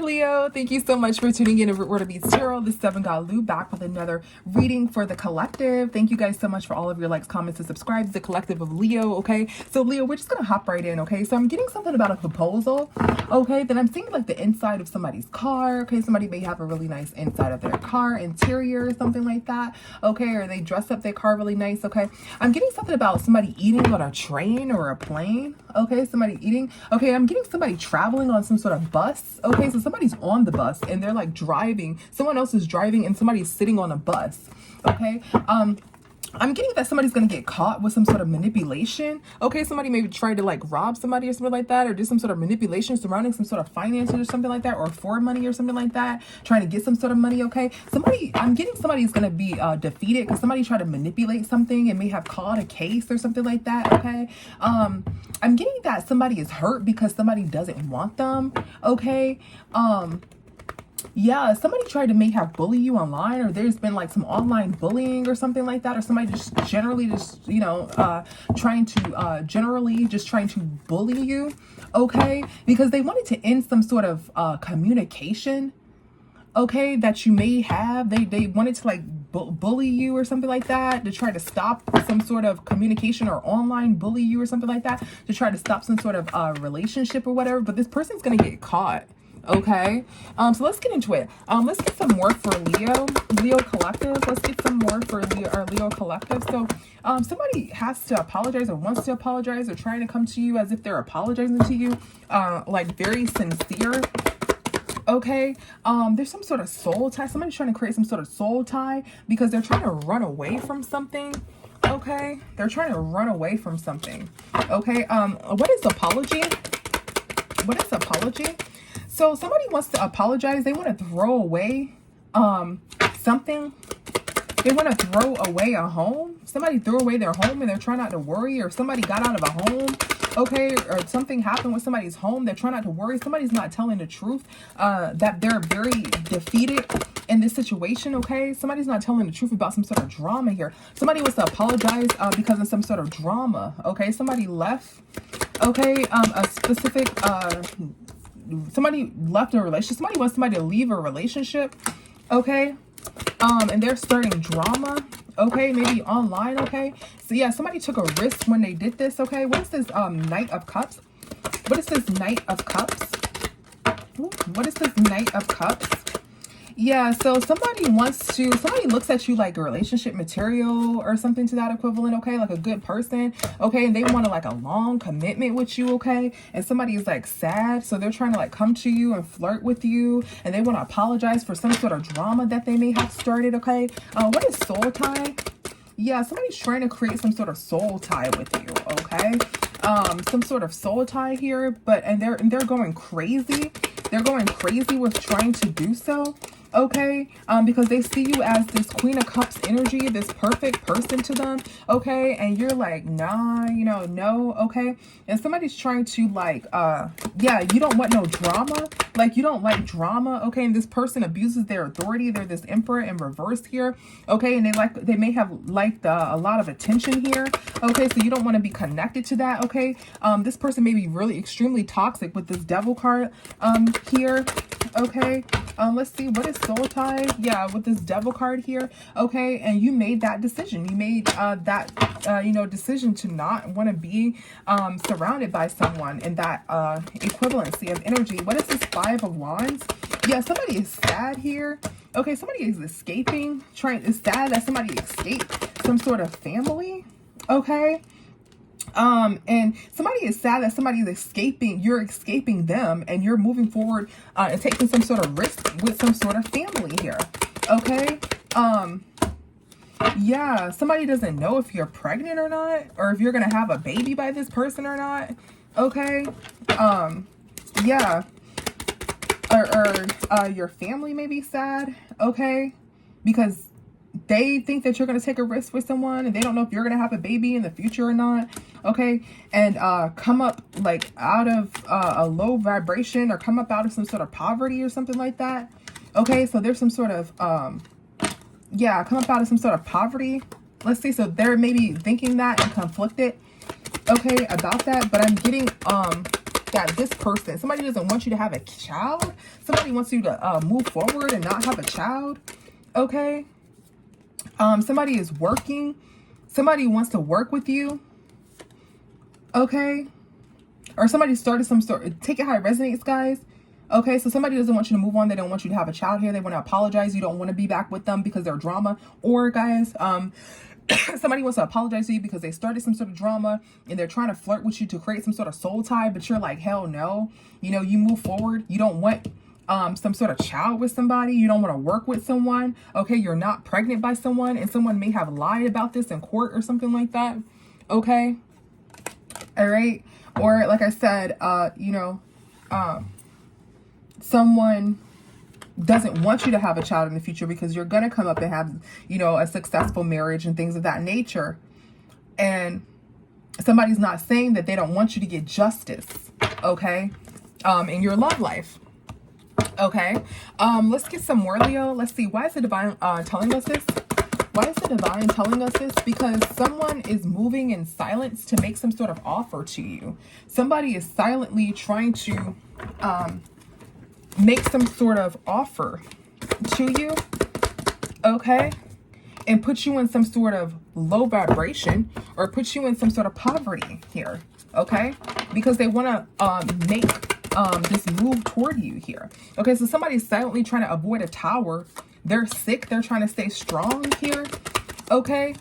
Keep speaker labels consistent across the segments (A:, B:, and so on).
A: Leo. Thank you so much for tuning in to Root Word of Beats Tarot. This is Devin Galu back with another reading for the collective. Thank you guys so much for all of your likes, comments, and subscribes. The collective of Leo, okay? So Leo, we're just gonna hop right in, okay? So I'm getting something about a proposal, okay? Then I'm seeing like the inside of somebody's car, okay? Somebody may have a really nice inside of their car, interior, or something like that, okay? Or they dress up their car really nice, okay? I'm getting something about somebody eating on a train or a plane, okay? Somebody eating, okay? I'm getting somebody traveling on some sort of bus, okay? So somebody's on the bus and they're like driving, someone else is driving and somebody's sitting on a bus, okay? I'm getting that somebody's gonna get caught with some sort of manipulation, okay? Somebody maybe try to like rob somebody or something like that, or do some sort of manipulation surrounding some sort of finances or something like that, or for money or something like that, trying to get some sort of money, okay? I'm getting somebody's gonna be defeated because somebody tried to manipulate something and may have caught a case or something like that, okay? I'm getting that somebody is hurt because somebody doesn't want them, okay? Yeah, somebody tried to may have bully you online, or there's been like some online bullying or something like that, or somebody just generally just, you know, trying to bully you, okay? Because they wanted to end some sort of communication, okay, that you may have. They wanted to like bully you or something like that, to try to stop some sort of communication, or online bully you or something like that, to try to stop some sort of relationship or whatever. But this person's gonna get caught, okay? So let's get into it. Let's get some more for Leo collective. Let's get some more for Leo collective. So somebody has to apologize, or wants to apologize, or trying to come to you as if they're apologizing to you, like very sincere, okay? There's some sort of soul tie. Somebody's trying to create some sort of soul tie because they're trying to run away from something, okay? They're trying to run away from something, okay? What is apology? What is apology? So somebody wants to apologize. They want to throw away something. They want to throw away a home. Somebody threw away their home and they're trying not to worry, or somebody got out of a home, okay, or something happened with somebody's home. They're trying not to worry. Somebody's not telling the truth, that they're very defeated in this situation, okay? Somebody's not telling the truth about some sort of drama here. Somebody wants to apologize because of some sort of drama, okay? Somebody left, okay, a specific somebody left a relationship. Somebody wants somebody to leave a relationship, okay? And they're starting drama, okay? Maybe online, okay? So yeah, somebody took a risk when they did this, okay? What is this Knight of Cups? What is this Knight of Cups? Ooh, what is this Knight of Cups? Yeah, so somebody looks at you like a relationship material or something to that equivalent, okay? Like a good person, okay? And they want like a long commitment with you, okay? And somebody is like sad, so they're trying to like come to you and flirt with you, and they want to apologize for some sort of drama that they may have started, okay? What is soul tie? Yeah, somebody's trying to create some sort of soul tie with you, okay? Some sort of soul tie here, and they're going crazy. They're going crazy with trying to do so, okay? Because they see you as this Queen of Cups energy, this perfect person to them, okay? And you're like, nah, you know, no, okay? And somebody's trying to like, yeah, you don't want no drama. Like, you don't like drama, okay? And this person abuses their authority. They're this Emperor in reverse here, okay? And they may have liked a lot of attention here, okay? So you don't want to be connected to that, okay? This person may be really extremely toxic with this Devil card here, okay? Let's see, what is soul tie? Yeah, with this Devil card here, okay? And you made that decision. You made you know, decision to not want to be surrounded by someone in that equivalency of energy. What is this Five of Wands? Yeah, somebody is sad here, okay? Somebody is escaping, is sad that somebody escaped some sort of family, okay? And somebody is sad that somebody is escaping, you're escaping them, and you're moving forward and taking some sort of risk with some sort of family here, okay? Yeah, somebody doesn't know if you're pregnant or not, or if you're gonna have a baby by this person or not, okay? Yeah, or your family may be sad, okay? Because they think that you're going to take a risk with someone, and they don't know if you're going to have a baby in the future or not, okay? And come up like out of a low vibration, or come up out of some sort of poverty or something like that, okay? So there's some sort of yeah, come up out of some sort of poverty. Let's see, so they're maybe thinking that and conflicted, okay, about that. But I'm getting that this person, somebody doesn't want you to have a child. Somebody wants you to move forward and not have a child. Okay. Somebody is working. Somebody wants to work with you. Okay. Or somebody started some sort. Take it how it resonates, guys. Okay, so somebody doesn't want you to move on. They don't want you to have a child here. They want to apologize. You don't want to be back with them because they're drama. Or, guys, somebody wants to apologize to you because they started some sort of drama and they're trying to flirt with you to create some sort of soul tie, but you're like, hell no. You know, you move forward. You don't want some sort of child with somebody. You don't want to work with someone. Okay, you're not pregnant by someone, and someone may have lied about this in court or something like that. Okay. All right. Or, like I said, you know, someone doesn't want you to have a child in the future because you're going to come up and have, you know, a successful marriage and things of that nature. And somebody's not saying that they don't want you to get justice, okay, in your love life. Okay. Let's get some more, Leo. Let's see. Why is the divine telling us this? Why is the divine telling us this? Because someone is moving in silence to make some sort of offer to you. Somebody is silently trying to make some sort of offer to you, okay, and put you in some sort of low vibration or put you in some sort of poverty here, okay, because they want to make this move toward you here. Okay, so somebody's silently trying to avoid a tower. They're sick. They're trying to stay strong here, okay,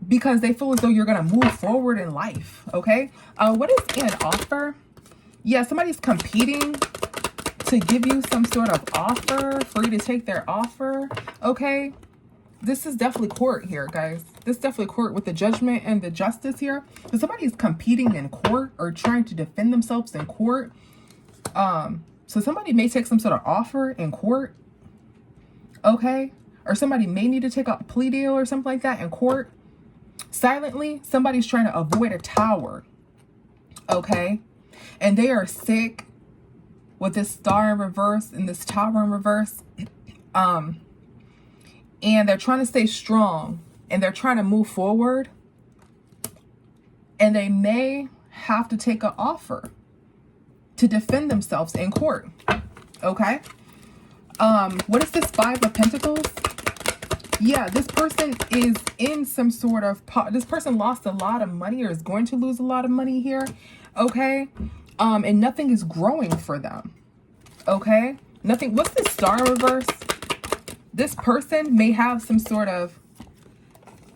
A: because they feel as though you're going to move forward in life, okay. What is an offer? Yeah, somebody's competing to give you some sort of offer for you to take their offer. Okay. This is definitely court here, guys. This is definitely court with the judgment and the justice here. So somebody's competing in court or trying to defend themselves in court. So somebody may take some sort of offer in court. Okay. Or somebody may need to take a plea deal or something like that in court. Silently, somebody's trying to avoid a tower. Okay. And they are sick with this star in reverse and this tower in reverse. And they're trying to stay strong and they're trying to move forward. And they may have to take an offer to defend themselves in court. Okay. What is this Five of Pentacles? Yeah, this person is in some sort of, this person lost a lot of money or is going to lose a lot of money here. Okay. And nothing is growing for them. Okay. Nothing. What's this star in reverse? This person may have some sort of,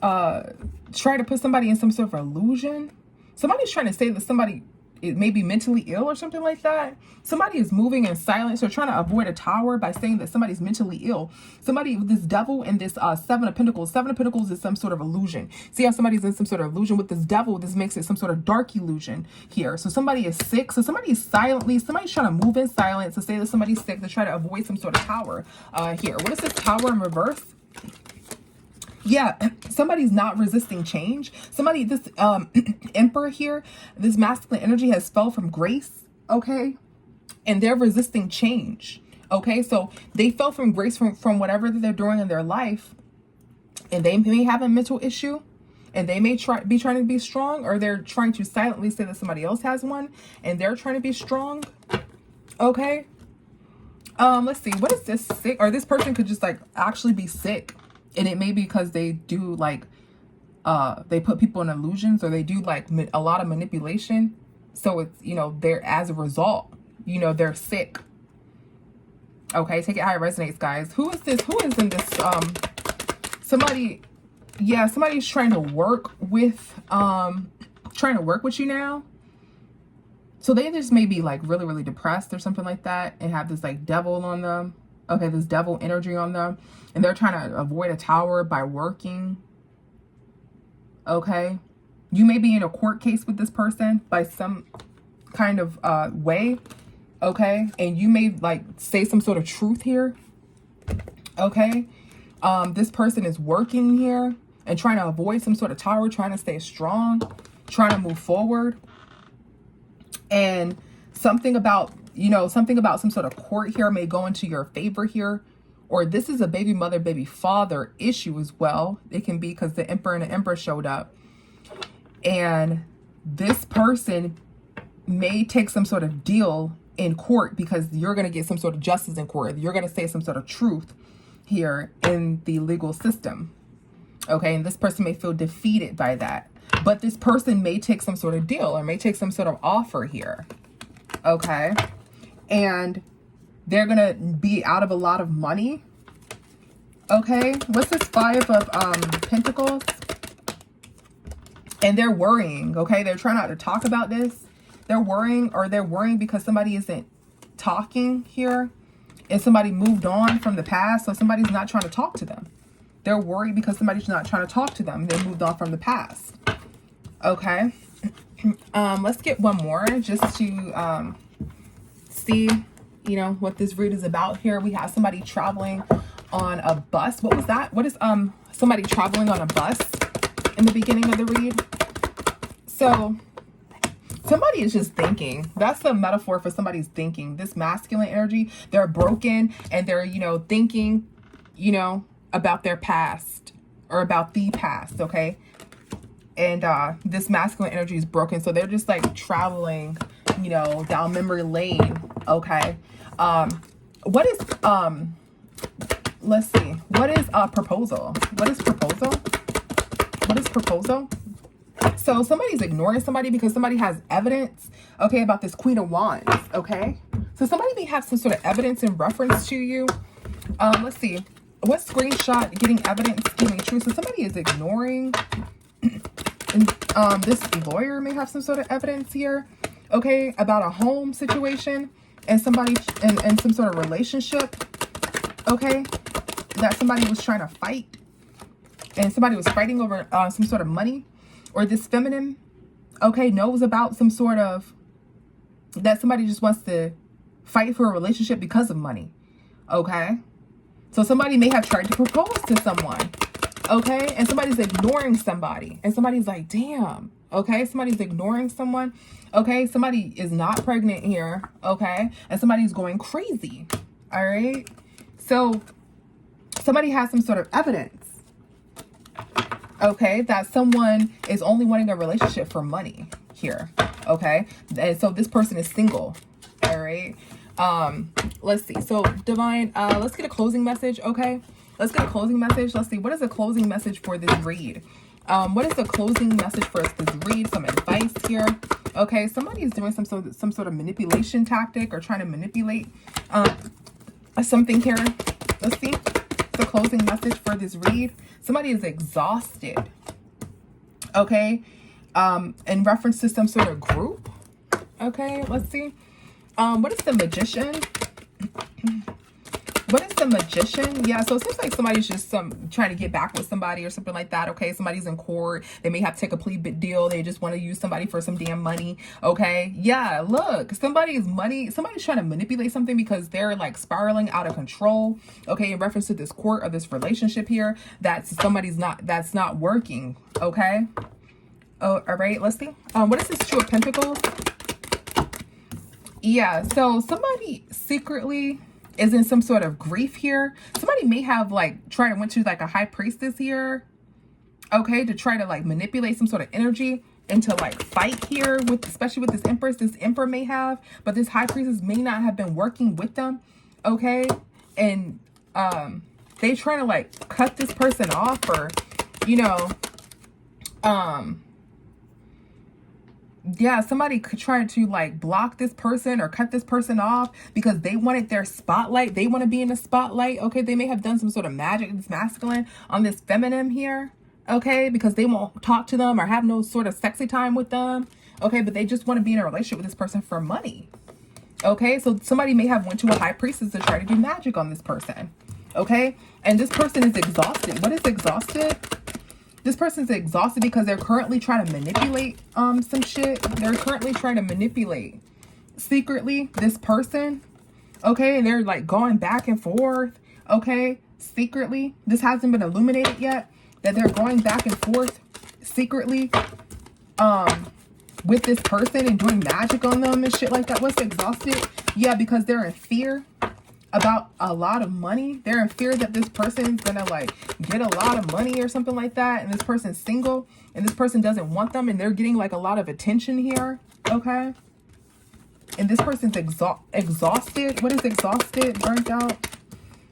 A: try to put somebody in some sort of illusion. Somebody's trying to say that somebody it may be mentally ill or something like that. Somebody is moving in silence or trying to avoid a tower by saying that somebody's mentally ill. Somebody with this devil and this Seven of Pentacles. Seven of Pentacles is some sort of illusion. See how somebody's in some sort of illusion with this devil? This makes it some sort of dark illusion here. So somebody is sick. So somebody's silently, somebody's trying to move in silence to say that somebody's sick to try to avoid some sort of tower here. What is this tower in reverse? Yeah, somebody's not resisting change. Somebody, this emperor here, this masculine energy has fell from grace, okay? And they're resisting change, okay? So they fell from grace from whatever that they're doing in their life. And they may have a mental issue. And they may be trying to be strong. Or they're trying to silently say that somebody else has one. And they're trying to be strong, okay? Let's see. What is this sick? Or this person could just like actually be sick. And it may be because they do like, they put people in illusions or they do like a lot of manipulation. So it's, you know, they're as a result, you know, they're sick. Okay, take it how it resonates, guys. Who is this? Who is in this? Somebody, yeah, somebody's trying to work with you now. So they just may be like really, really depressed or something like that and have this like devil on them. Okay, this devil energy on them. And they're trying to avoid a tower by working. Okay. You may be in a court case with this person by some kind of way. Okay. And you may like say some sort of truth here. Okay. This person is working here and trying to avoid some sort of tower, trying to stay strong, trying to move forward. And something about, you know, something about some sort of court here may go into your favor here. Or this is a baby mother, baby father issue as well. It can be because the emperor and the empress showed up. And this person may take some sort of deal in court because you're going to get some sort of justice in court. You're going to say some sort of truth here in the legal system. Okay, and this person may feel defeated by that. But this person may take some sort of deal or may take some sort of offer here. Okay, and they're going to be out of a lot of money. Okay, what's this 5 of Pentacles? And they're worrying, okay? They're trying not to talk about this. They're worrying, or they're worrying because somebody isn't talking here. And somebody moved on from the past, so somebody's not trying to talk to them. They're worried because somebody's not trying to talk to them. They moved on from the past. Okay. Let's get one more just to see, you know, what this read is about here. We have somebody traveling on a bus. What was that? What is somebody traveling on a bus in the beginning of the read? So somebody is just thinking. That's the metaphor for somebody's thinking. This masculine energy, they're broken and they're, you know, thinking, you know, about their past or about the past, okay? And this masculine energy is broken. So they're just like traveling, you know, down memory lane, okay? What is, let's see. What is proposal? What is proposal? What is proposal? So somebody's ignoring somebody because somebody has evidence, okay, about this Queen of Wands, okay? So somebody may have some sort of evidence in reference to you. Let's see. What screenshot getting evidence giving truth? So somebody is ignoring. And this lawyer may have some sort of evidence here, okay, about a home situation and somebody and some sort of relationship, okay, that somebody was trying to fight and somebody was fighting over some sort of money. Or this feminine, okay, knows about some sort of, that somebody just wants to fight for a relationship because of money, okay? So somebody may have tried to propose to someone, okay? And somebody's ignoring somebody. And somebody's like, damn, okay? Somebody's ignoring someone, okay? Somebody is not pregnant here, okay? And somebody's going crazy, all right? So somebody has some sort of evidence, okay, that someone is only wanting a relationship for money here, okay? And so this person is single, all right? Let's see. So divine, let's get a closing message, okay? Let's get a closing message. Let's see. What is a closing message for this read? What is the closing message for this read? Some advice here, okay? Somebody is doing some sort of manipulation tactic or trying to manipulate something here. Let's see. The closing message for this read. Somebody is exhausted, okay, in reference to some sort of group, okay. Let's see. What is the Magician? What is the Magician? Yeah, so it seems like somebody's just trying to get back with somebody or something like that, okay? Somebody's in court. They may have to take a plea deal. They just want to use somebody for some damn money, okay? Yeah, look, somebody's trying to manipulate something because they're like spiraling out of control, okay? In reference to this court or this relationship here, that's not working, okay? Oh, all right, let's see. What is this Two of Pentacles? Yeah, so somebody secretly is in some sort of grief here. Somebody may have like went to like a high priestess here, okay, to try to like manipulate some sort of energy and to like fight here with, especially with this Empress. This Emperor may have, but this high priestess may not have been working with them, okay? And they trying to like cut this person off, or you know, yeah, somebody could try to like block this person or cut this person off because they wanted their spotlight. They want to be in the spotlight. Okay, they may have done some sort of magic, this masculine on this feminine here. Okay, because they won't talk to them or have no sort of sexy time with them. Okay, but they just want to be in a relationship with this person for money. Okay, so somebody may have went to a high priestess to try to do magic on this person. Okay, and this person is exhausted. What is exhausted? This person's exhausted because they're currently trying to manipulate some shit. They're currently trying to manipulate secretly this person. Okay, and they're like going back and forth. Okay, secretly. This hasn't been illuminated yet. That they're going back and forth secretly with this person and doing magic on them and shit like that. What's exhausted? Yeah, because they're in fear about a lot of money. They're in fear that this person's gonna like get a lot of money or something like that, and this person's single and this person doesn't want them and they're getting like a lot of attention here. Okay, And this person's exhausted. What is exhausted? Burnt out.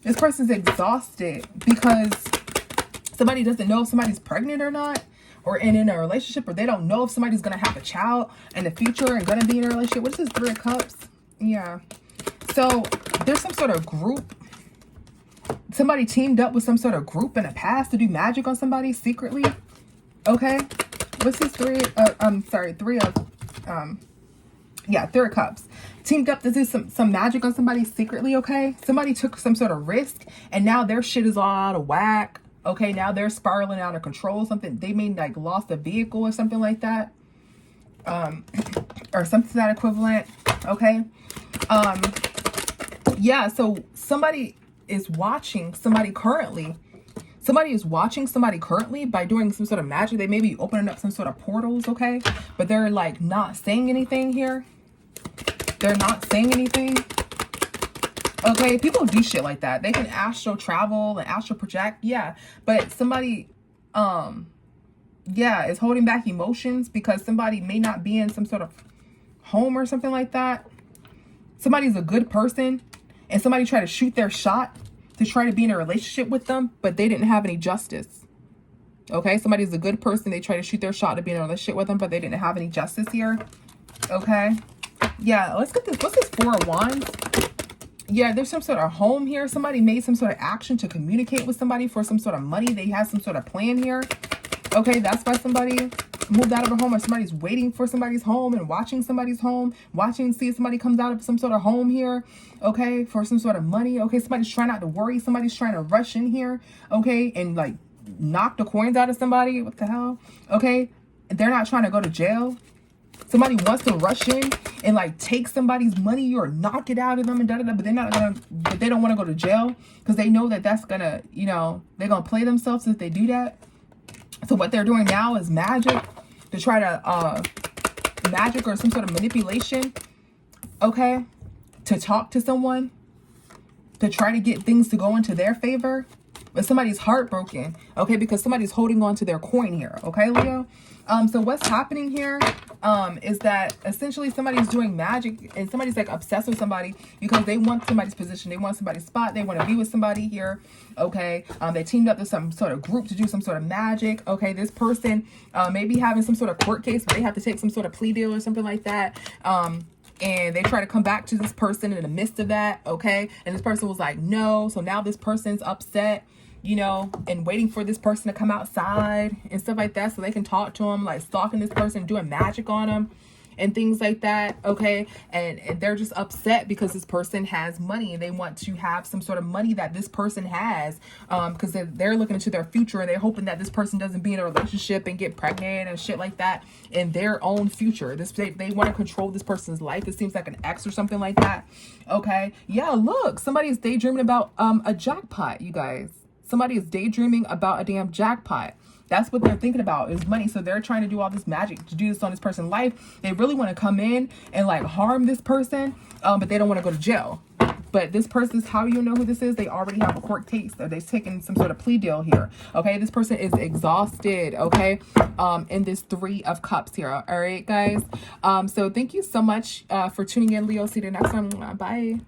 A: This person's exhausted because somebody doesn't know if somebody's pregnant or not, or in a relationship, or they don't know if somebody's going to have a child in the future and going to be in a relationship. What is this? 3 of Cups? Yeah. So there's some sort of group. Somebody teamed up with some sort of group in the past to do magic on somebody secretly. Okay. What's this? 3 of Cups. Teamed up to do some magic on somebody secretly. Okay. Somebody took some sort of risk and now their shit is all out of whack. Okay. Now they're spiraling out of control. Something, they may like lost a vehicle or something like that. Or something to that equivalent. Okay. Yeah. So somebody is watching somebody currently. Somebody is watching somebody currently by doing some sort of magic. They may be opening up some sort of portals, okay? But they're like not saying anything here. They're not saying anything. Okay, people do shit like that. They can astral travel and astral project, yeah. But somebody, yeah, is holding back emotions because somebody may not be in some sort of home or something like that. Somebody's a good person and somebody tried to shoot their shot to try to be in a relationship with them, but they didn't have any justice. Okay, somebody's a good person. They try to shoot their shot to be in a relationship with them, but they didn't have any justice here. Okay. Yeah, let's get this. What's this 4 of Wands? Yeah, there's some sort of home here. Somebody made some sort of action to communicate with somebody for some sort of money. They have some sort of plan here. Okay, that's why somebody moved out of a home, or somebody's waiting for somebody's home and watching somebody's home, see if somebody comes out of some sort of home here, okay, for some sort of money. Okay, somebody's trying not to worry. Somebody's trying to rush in here, okay, and like knock the coins out of somebody. What the hell? Okay, they're not trying to go to jail. Somebody wants to rush in and like take somebody's money or knock it out of them and but they're not gonna, but they don't want to go to jail because they know that that's gonna, you know, they're gonna play themselves if they do that. So what they're doing now is magic to try to magic or some sort of manipulation, okay, to talk to someone, to try to get things to go into their favor. But somebody's heartbroken, okay, because somebody's holding on to their coin here, okay, Leo? So what's happening here is that essentially somebody's doing magic and somebody's like obsessed with somebody because they want somebody's position, they want somebody's spot, they want to be with somebody here, okay? They teamed up with some sort of group to do some sort of magic, okay? This person may be having some sort of court case where they have to take some sort of plea deal or something like that. And they try to come back to this person in the midst of that, okay? And this person was like, no. So now this person's upset, you know, and waiting for this person to come outside and stuff like that so they can talk to him, like stalking this person, doing magic on him and things like that, okay? And they're just upset because this person has money and they want to have some sort of money that this person has, because they're looking into their future and they're hoping that this person doesn't be in a relationship and get pregnant and shit like that in their own future. They want to control this person's life. It seems like an ex or something like that, okay? Yeah, look, somebody's daydreaming about a jackpot, you guys. Somebody is daydreaming about a damn jackpot. That's what they're thinking about, is money. So they're trying to do all this magic to do this on this person's life. They really want to come in and like harm this person, but they don't want to go to jail. But this person's, how you know who this is? They already have a court case, or they've taken some sort of plea deal here. Okay, this person is exhausted. Okay, in this 3 of Cups here. All right, guys. So thank you so much for tuning in, Leo. See you next time. Bye.